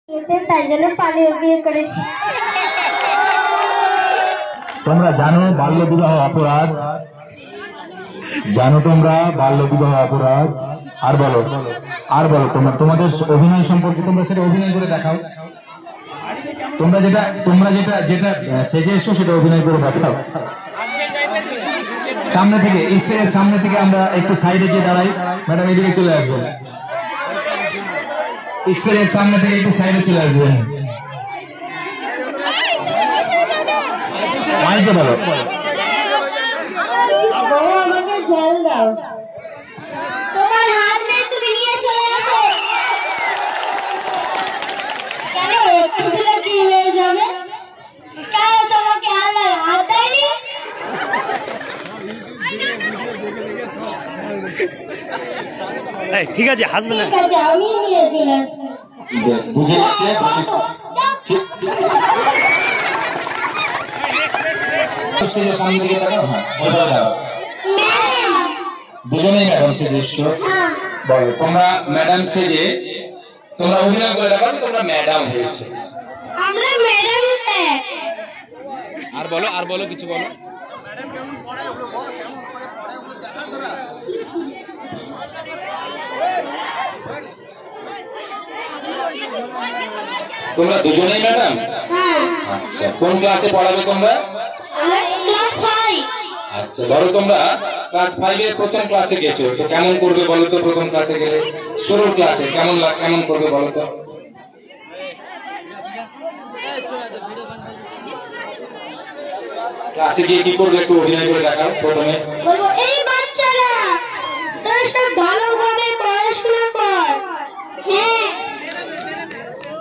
তাই জন্য পালিয়ে বিয়ে করেছি। তোমরা জানো বাল্য বিবাহ অপরাধ, জানো তোমরা বাল্য বিবাহ অপরাধ। আর বলো তোমাদের অভিনয় সম্পর্কে তোমরা সেটা অভিনয় করে দেখাও। তোমরা যেটা সেজে এসো সেটা অভিনয় করে দেখাও। সামনে থেকে, স্টেজের সামনে থেকে আমরা একটু সাইডে গিয়ে দাঁড়াই। ম্যাডাম এদিকে চলে আসবেন, স্টেজের সামনে থেকে একটু সাইডে চলে আসবেন। মাইকে বলো, আমাকে জল দাও। তোমার হাত নেই, তুমি নিয়ে চলে আসো। কেন একটু দিলে কি হয়ে যাবে? কেন তোমাকে আল্লাহ হাত দেয়নি? ঠিক আছে, হাসবে না। ঠিক আছে, আমি নিয়ে চলে আসছি। বুঝে গেছে। সামনে দিকে দুজনেই ম্যাডাম সেজে এসছো। বলো তোমরা ম্যাডাম সেজে তোমরা অভিনয় করে দেখাও তোমরা ম্যাডাম হয়েছে। আমরা ম্যাডাম স্যার। আর বলো কিছু বলো। তোমরা দুজনেই ম্যাডাম? আচ্ছা, কোন ক্লাসে পড়াবে তোমরা? ক্লাস 5। আচ্ছা, ধরো তোমরা ক্লাস 5 এর প্রথম ক্লাসে গেছো, তো কেমন করবে বলো তো? প্রথম ক্লাসে গেলে শুরুর ক্লাসে কেমন করবে বলো তো? ক্লাসে গিয়ে কি করবে একটু অভিনয় করে দেখাও। প্রথমে বলবো, এই বাচ্চারা তোরা সব ভালোভাবে পড়াশোনা কর। হ্যাঁ,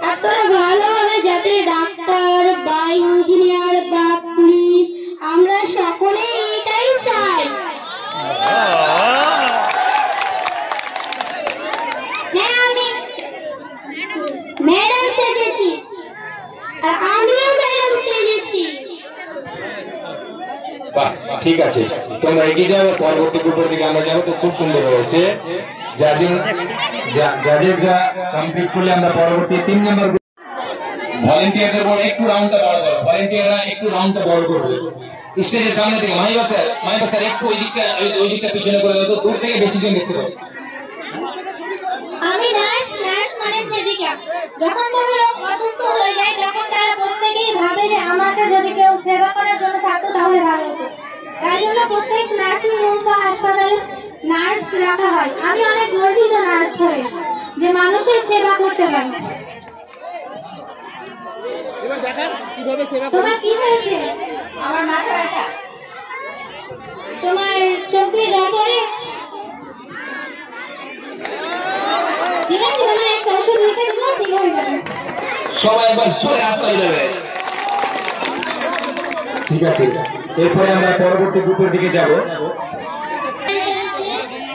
আর তোরা ভালোভাবে যাতে ডাক্তার বা ইঞ্জিনিয়ার বা পুলিশ, আমরা সকলেই এটাই চাই। হ্যাঁ, আমি ম্যাডাম সেজেছি, আর আমিও ম্যাডাম সেজেছি। বাহ, ঠিক আছে, তোমরা এগিয়ে যাও। পরবর্তী গ্রুপের দিকে আমরা যাবো। তো খুব সুন্দর হয়েছে। জাজেসরা কমপ্লিট করলে আমরা পরবর্তী 3 নম্বর ভলেন্টিয়ারদের বড় একটু রাউন্ডটা বড় করো। ভলেন্টিয়াররা একটু রাউন্ডটা বড় করবে। স্টেজের সামনে থেকে মাইবা স্যার একটু ওই দিকটা পিছনে করে দাও তো, দূর থেকে বেশি জন দেখতে পাবো। আমি নার্স মানে সেবিকা। যখন কোনো লোক অসুস্থ হয়ে যায় তখন তারা প্রত্যেকেই ভাবে যে আমাকে যদি কেউ সেবা করার জন্য থাকতো তাহলে ভালো হতো। তাই জন্য প্রত্যেক নার্সিং হোম বা হাসপাতালে নার্স রাখা হয়। আমি অনেক গর্বিত নার্স হয়ে যে মানুষের সেবা করতে পারি। তোমার কি হয়েছে? আমার মাথা ব্যথা। তোমার চোখ দিয়ে জল পড়ে? ঠিক আছে, তোমার একটা ওষুধ লিখে দিবো, ঠিক হয়ে যাবে। সবাই একবার জোরে হাত তালি দেবে। ঠিক আছে, এরপরে আমরা পরবর্তী গ্রুপের দিকে যাব।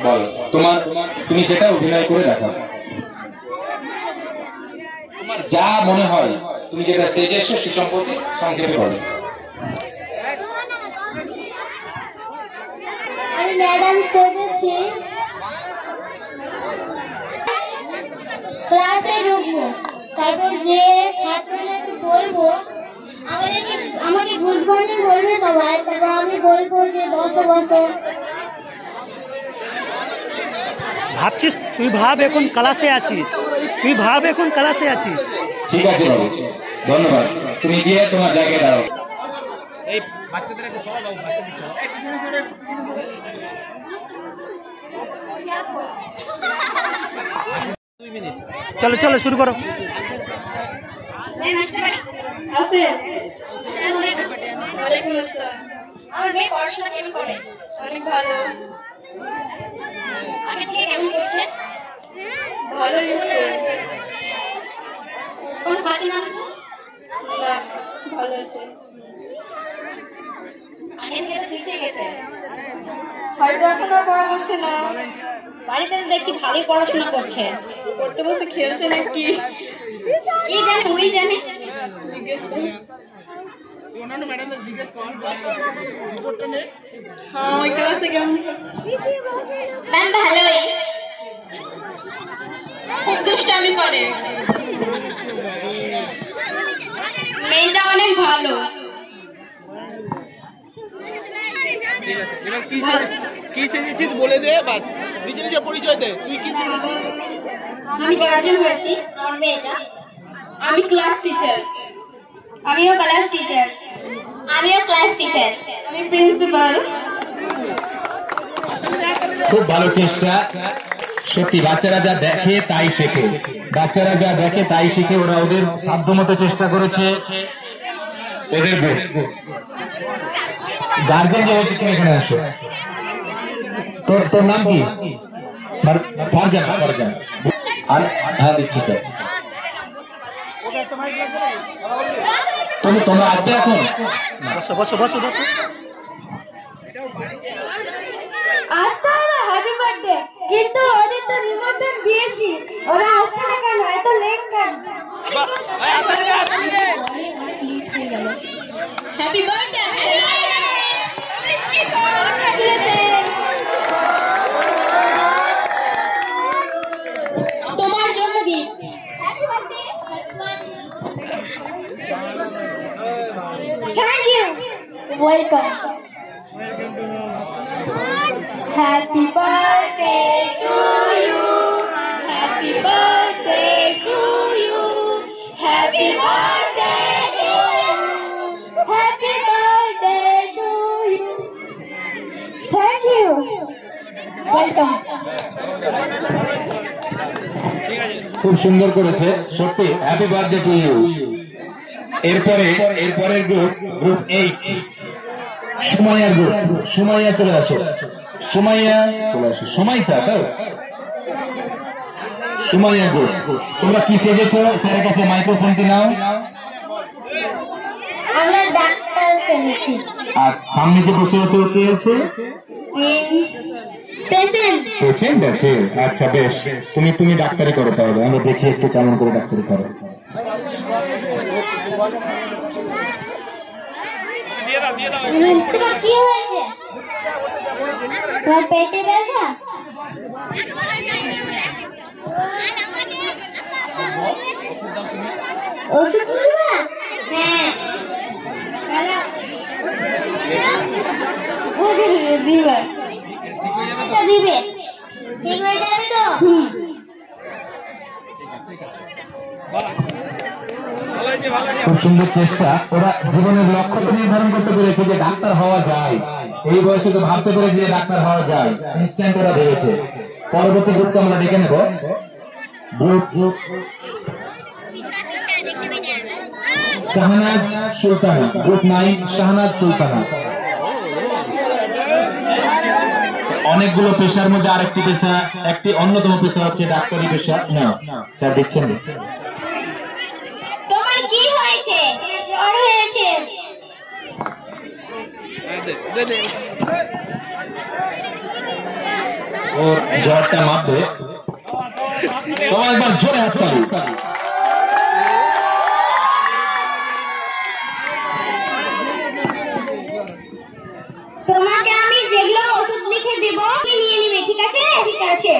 বলো তুমি সেটা অভিনয় করে দেখাও। তোমার যা মনে হয় তুমি যেটা সেজে এসো সে সম্পর্কে সংক্ষেপে বলো। আমি ম্যাডাম সেজেছি, ক্লাসে ঢুকবো, তারপর যে ছাত্রদেরকে বলবো আমাকে গুড মর্নিং বলবে সবাই, তারপর আমি বলবো যে বসো বসো। ভাবছিস তুই ভাব এখন ক্লাসে আছিস, ঠিক আছে বাবু, ধন্যবাদ। তুমি গিয়ে তোমার জায়গায় দাঁড়াও। এই বাচ্চাদের একটু সবাই বাবু, বাচ্চাদের সবাই চলো শুরু করো। আমার মেয়ে পড়াশোনা কেমন করে? অনেক ভালো। আগে থেকে কেমন করছে? ভালোই হচ্ছে। কোন বাকি না ভালো আছে। আগে থেকে তো পিছিয়ে গেছে, হয়তো এখন আর পড়া করছে না। বাড়িতে দেখছি ভালোই পড়াশোনা করছে। পড়তে বসে খেলছে নাকি কি জানে, ওই জানে। হ্যাঁ, ওই ক্লাসে কেমন? ম্যাম ভালোই, খুব দুষ্টামি করে। কি শিখেছিস বলে দে, বাস নিজে নিজে পরিচয় দে। তুই কি শিখেছিস? আমি গার্জেন হয়েছি, আমার মেয়েটা। আমি ক্লাস টিচার। আমিও ক্লাস টিচার। আমিও ক্লাস টিচার। আমি প্রিন্সিপাল। খুব ভালো চেষ্টা। সত্যি বাচ্চারা যা দেখে তাই শেখে, বাচ্চারা যা দেখে তাই শিখে। ওরা ওদের সাধ্যমতো চেষ্টা করেছে। ওদের গার্জেন যে হয়েছে, তুমি এখানে আসো। তোর নাম কি? ফারজান। ফারজান, আর হ্যাঁ দিচ্ছি স্যার। তোমরা আসবে এখন? বসো বসো বসো বসো। আসতে হবে, হ্যাপি বার্থডে। কিন্তু ওদের তো নিমন্ত্রণ দিয়েছি, ওরা আসছে না কেন? এত লেট কেন? Happy birthday. তোমার জন্য gift. Thank you. Welcome. Happy birthday to you. Happy birthday to you. Happy birthday to you. Happy birthday to you. Thank you. Welcome. খুব সুন্দর করেছে সত্যি। Happy birthday to you. এরপরের গ্রুপ 8, সুমাইয়ার group. Sumaiya চলে আসো। সুমাইয়া চলে আসো। সুমাইয়া তাও সুমাইয়া গ্রুপ। তোমরা কি সেজেছো? স্যারের কাছে মাইক্রোফোনটি নাও। আমরা ডাক্তার সেজেছি। আর সামনে যে বসে আছে ও কে আছে? পেশেন্ট। পেশেন্ট আছে। আচ্ছা বেশ, তুমি ডাক্তারি করো তাহলে। আমরা দেখি একটু কেমন করে ডাক্তারি করো। তোমার কি হয়েছে? তোমার পেটে ব্যথা? ওষুধ দিবা? হ্যাঁ দিবে। ঠিক হয়ে যাবে তো? খুব সুন্দর চেষ্টা। ওরা জীবনের লক্ষ্য তো নির্ধারণ করতে পেরেছে যে ডাক্তার হওয়া যায়। এই বয়সে তো ভাবতে পেরেছে যে ডাক্তার হওয়া যায়। ইনস্ট্যান্ট ওরা ভেবেছে। পরবর্তী গ্রুপকে আমরা ডেকে নেব। গ্রুপ শাহনাজ সুলতানা। গ্রুপ 9, শাহনাজ সুলতানা। অনেকগুলো পেশার মধ্যে আরেকটি পেশা, একটি অন্যতম পেশা হচ্ছে ডাক্তারি পেশা। না স্যার দেখছেন? তোমার কি হয়েছে? জ্বর হয়েছে? ওর জ্বরটা মাপবে। সবাই একবার জোরে হাত তালি। তোমাকে আমি যেগুলো ওষুধ লিখে দেব তুমি নিয়ে নিবে, ঠিক আছে? ঠিক আছে।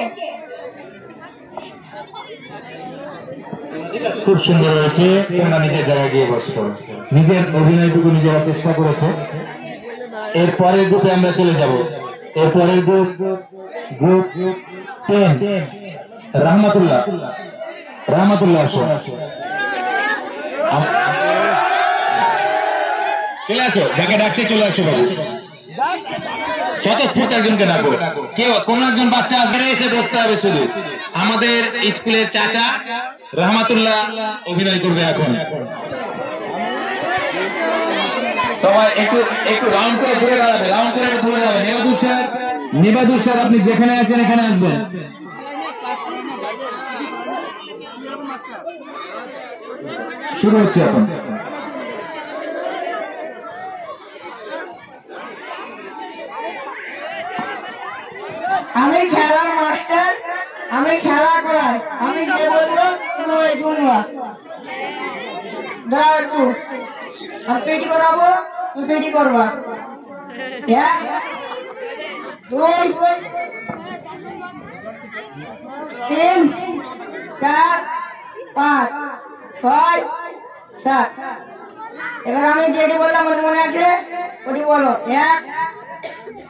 খুব সুন্দর হয়েছে। তোমরা নিজের জায়গায় গিয়ে বসো। নিজের অভিনয়টুকু নিজেরা চেষ্টা করেছে। এরপরের গ্রুপে আমরা চলে যাব। এরপরের গ্রুপ 10, রহমতুল্লাহ। রহমতুল্লাহ আসো। চলে আসো, যাকে ডাকছে চলে আসো বাবু। স্বতঃস্ফূর্ত একজনকে ডাকো। কেউ কোন একজন বাচ্চা আসবে, এসে বসতে হবে শুধু। আমাদের স্কুলের চাচা রহমাতুল্লাহ অভিনয় করবে এখন। সবাই একটু রাউন্ড করে ঘুরে দাঁড়াবে। রাউন্ড করে ঘুরে দাঁড়াবে। নিবাদুর স্যার আপনি যেখানে আছেন এখানে আসবেন। শুরু হচ্ছে এখন। আমি খেলার মাস্টার, আমি খেলা করাই। আমি যে বলবো তুমি শুনবা। দাঁড়াও একটু, আমি পেটি করাবো, তুমি পেটি করবা। 1 2 3 4 5 6 7। এবার আমি যেটি বললাম ওটি মনে আছে? ওটি বলো। 1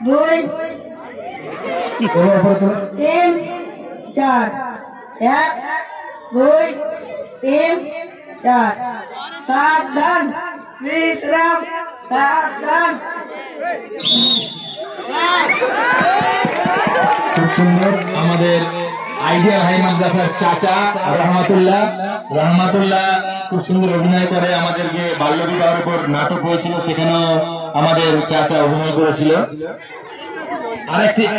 2 3 4 1 2 3 4 সাবধান বিশ্রাম সাবধান। খুব সুন্দর আমাদের আইডিয়াল হাই মাদ্রাসার চাচা রহমাতুল্লাহ খুব সুন্দর অভিনয় করে। আমাদের যে বাল্য বিবাহের উপর নাটক হয়েছিল সেখানেও আমাদের চাচা অভিনয় করেছিল।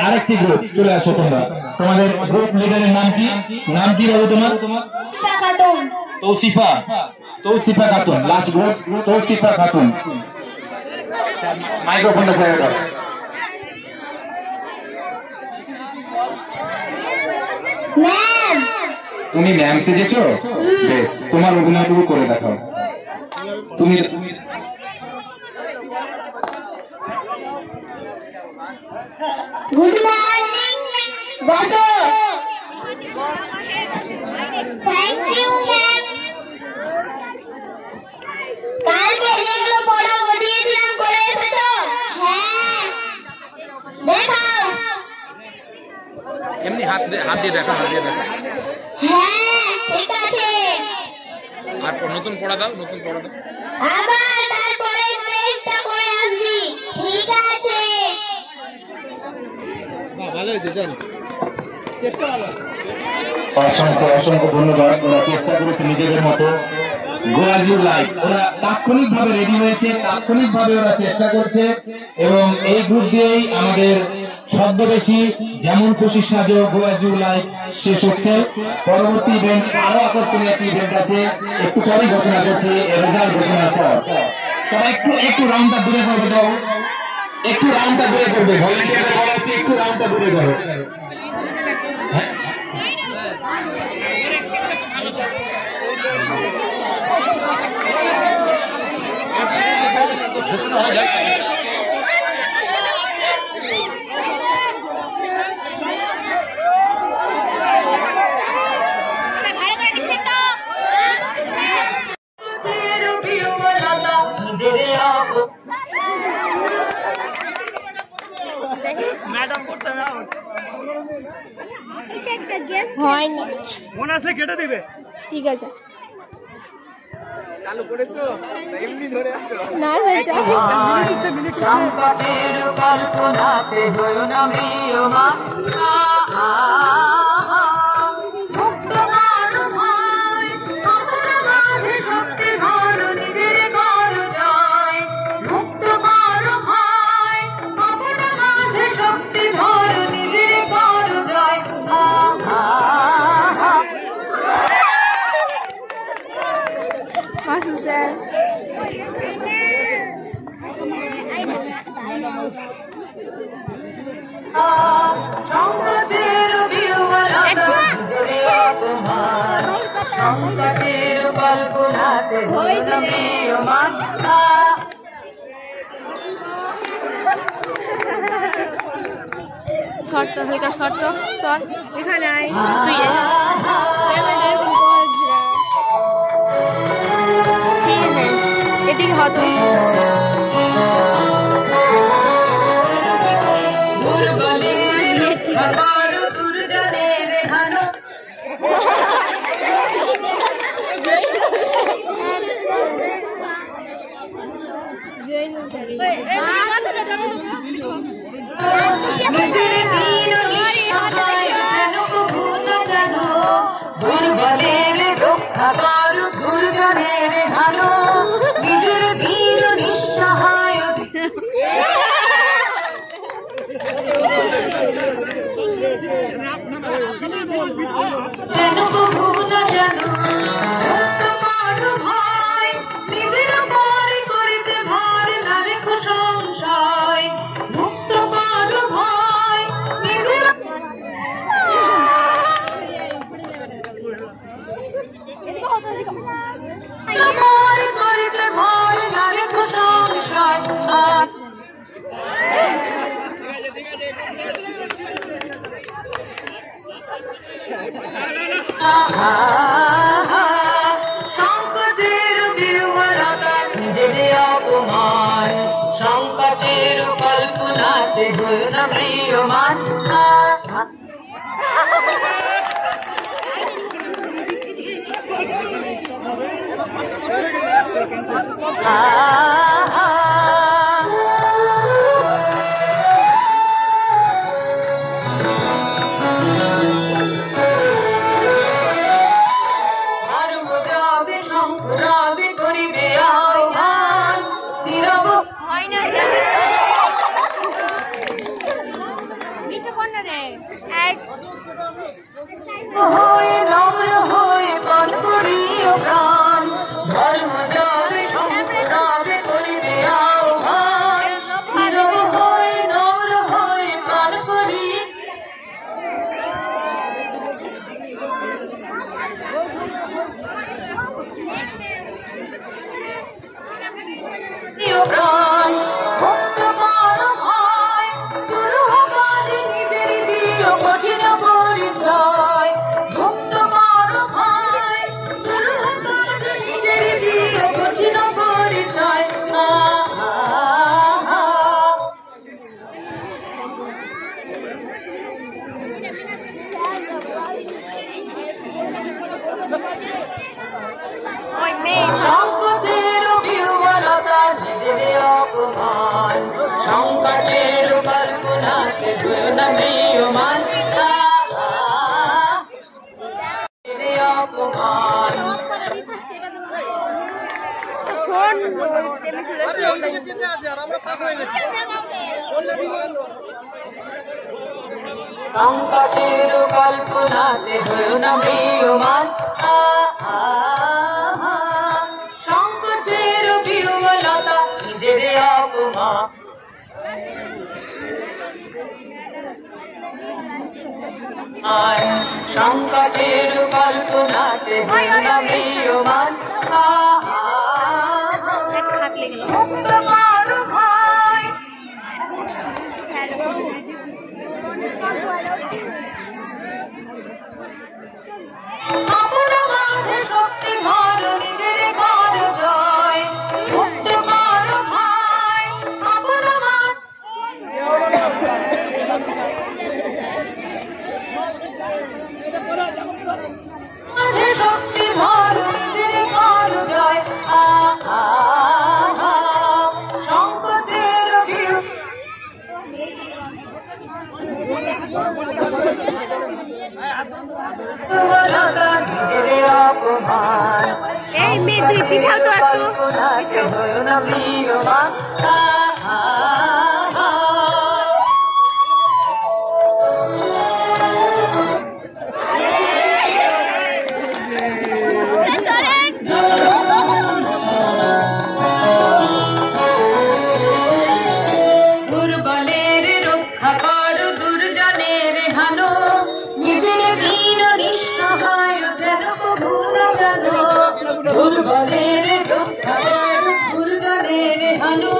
আরেকটি গ্রুপ চলে আসো তোমরা। তোমাদের গ্রুপ লিডারের নাম কি বাবু তোমার? তৌসিফা খাতুন। Last group Tousifa Khatun. মাইক্রোফোনটা ছেড়ে দাও। তুমি ম্যাম সেজেছো? বেশ, তোমার অভিনয়টুকু করে দেখাও। তুমি গুড মর্নিং বসো। Thank you ma'am. কালকে যেগুলো পড়া দিয়েছিলাম করে এসেছো? হ্যাঁ, দেখাও। এমনি হাত দিয়ে দেখা। হ্যাঁ, ঠিক আছে। আর নতুন পড়া দাও। আবার তারপরে পেজটা করে আসবি, ঠিক আছে? ভালো হয়েছে, চল। চেষ্টা ভালো। অসংখ্য ধন্যবাদ। ওরা চেষ্টা করেছে নিজেদের মতো। গোয়াজিউর লাইফ ওরা তাৎক্ষণিকভাবে রেডি হয়েছে, তাৎক্ষণিকভাবে ওরা চেষ্টা করছে এবং এই গ্রুপ দিয়েই আমাদের ছদ্মবেশী যেমন খুশি সাজো গোয়াজিউর লাইফ শেষ হচ্ছে। পরবর্তী ইভেন্ট আরো আকর্ষণীয় একটি ইভেন্ট আছে, একটু পরেই ঘোষণা করছি রেজাল্ট ঘোষণার পর। সবাই একটু রাউন্ডটা দূরে করবে দাও, একটু রাউন্ডটা দূরে করবে। ভলেন্টিয়ারদের বলা হচ্ছে একটু রাউন্ডটা দূরে করো। ম্যাডাম করতে হয়নি, মনে আসলে কেটে দিবে। ঠিক আছে। চালু করেছো? এমনি ধরে আছো? না স্যার, মিনিট সংকটের কল্পনাতে হয়ো না ম্রিয়মান। মুক্ত করো ভয়, আপনার মাঝে শক্তি ভরো, নিজের করো জয়। মুক্ত করো ভয়, আপনার মাঝে শক্তি ভরো, নিজের করো জয়। মাসুদ স্যার। সংকটের বিহ্বলতা ভিতরে অপমান, সংকটের কল্পনাতে হয়ো না ম্রিয়মান। শর্ট হালকা শর্ট এখানে আয় তুই ক্যামেরা এরকম করছিস ঠিক আছে এদিকে হতো দুর্বলের খাবার দুর্জনের হানো দুর্বলের রক্ষা করো দুর্জনের হানো নিজের ধীর নিঃসহায় যেন প্রভু না জানো মুক্ত করো ভয় নিজের ভয় করিতে ভর না রেখো সংশয় মুক্ত করো ভয় নিজের ভয় করিতে ভর না রেখো সংশয় সংকোচের বিহ্বলতা নিজের অপমান সংকটের কল্পনাতে হয়ে না ম্রিয়মান সংকটের কল্পনাতে হয়ে না ম্রিয়মান অপমান সংকটের কল্পনাতে হয়ে না ম্রিয়মান সংকটের বিহ্বলতা নিজের অপমান সংকটের কল্পনাতে হয়ে না ম্রিয়মান শক্তি ভর নিজের ঘর জয় মুক্ত কর ভাই শক্তি ভর নিজের ঘর জয় সংকোচের অপমান এই মেয়ে তুই পিছাও তো একটু দুর্বলের রক্ষা কর দুর্জনের হানো নিজের দীন নিঃসহায় যেন প্রভু না জানো দুর্বলের রক্ষা কর দুর্জনের হানো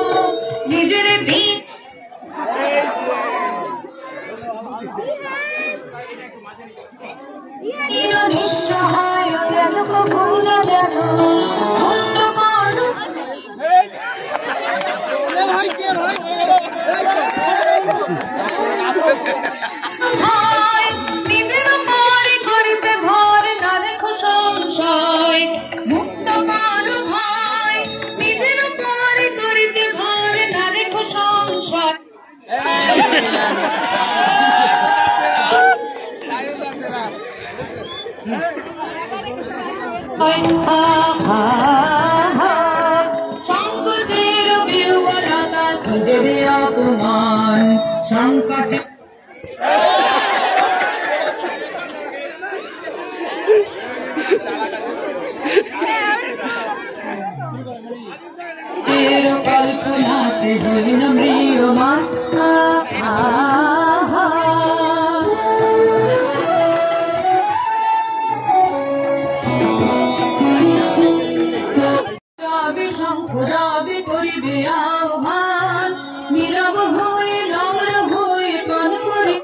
নিজের দীন নিঃসহায় যেন প্রভু না জানো নিজের উপরে করিতে ভর না রেখো সংশয় মুক্ত কর ভাই নিজের উপরে করিতে ভর না রেখো সংশয় সংকোচের বিহ্বলতা নিজের অপমান সংকটে কল্পনাতে হই না ম্রিয়মান রবি করিবে আহ্বান নীরব হয়ে নম্র হয়ে কন করে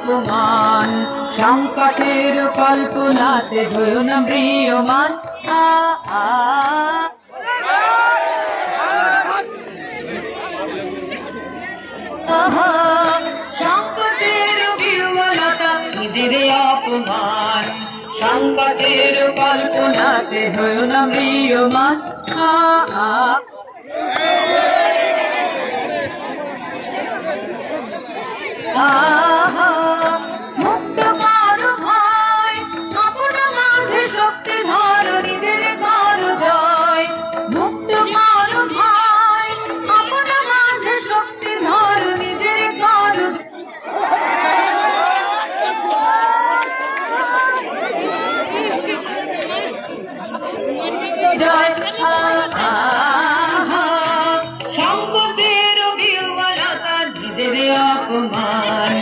অপমান সংকটের কল্পনাতে হয়েও না ম্রিয়মান সংকটের বিহ্বলতা নিজের অপমান সংকটের কল্পনাতে হয়েও না ম্রিয়মান মুক্ত করো ভয় আপন মাঝে শক্তি ধরো নিজের করো জয় মুক্ত করো ভয় আপন মাঝে শক্তি ধরো নিজের করো জয় সংকোচের বিহ্বলতা নিজের অপমান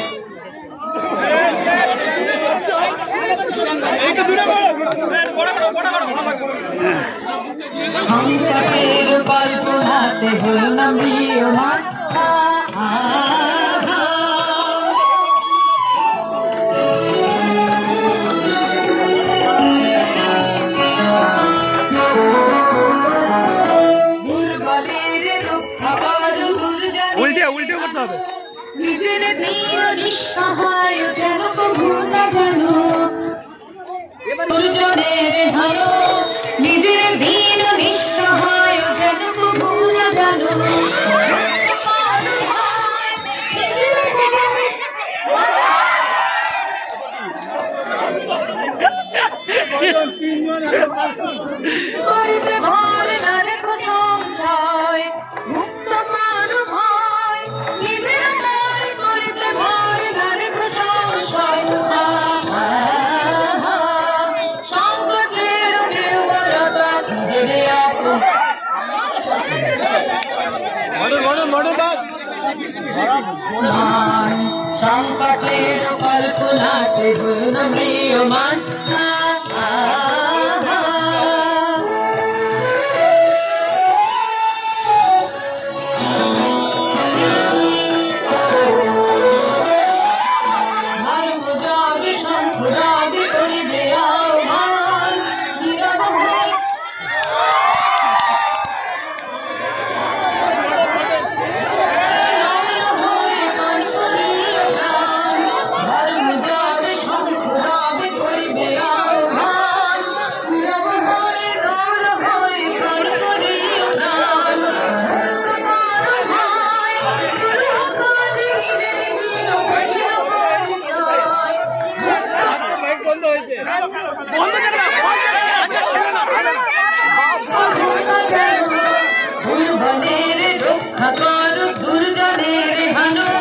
সংকটের কল্পনাতে হল না ম্রিয়মান উল্টে উল্টে করতে হবে নিজের দীন নিঃসহায় যেন কবু না জানো দুর্জনের হানো নিজের দীন নিঃসহায় যেন কবু না জানো করিতে ভর না রেখো সংশয় মুক্ত করো ভয় নিজের ভয় করিতে ভর না রেখো সংশয় সংকোচের বিহ্বলতা নিজের অপমান সংকটের কল্পনাতে হল না ম্রিয়মান দুর্বলের রক্ষা করো দুর্জনের হানো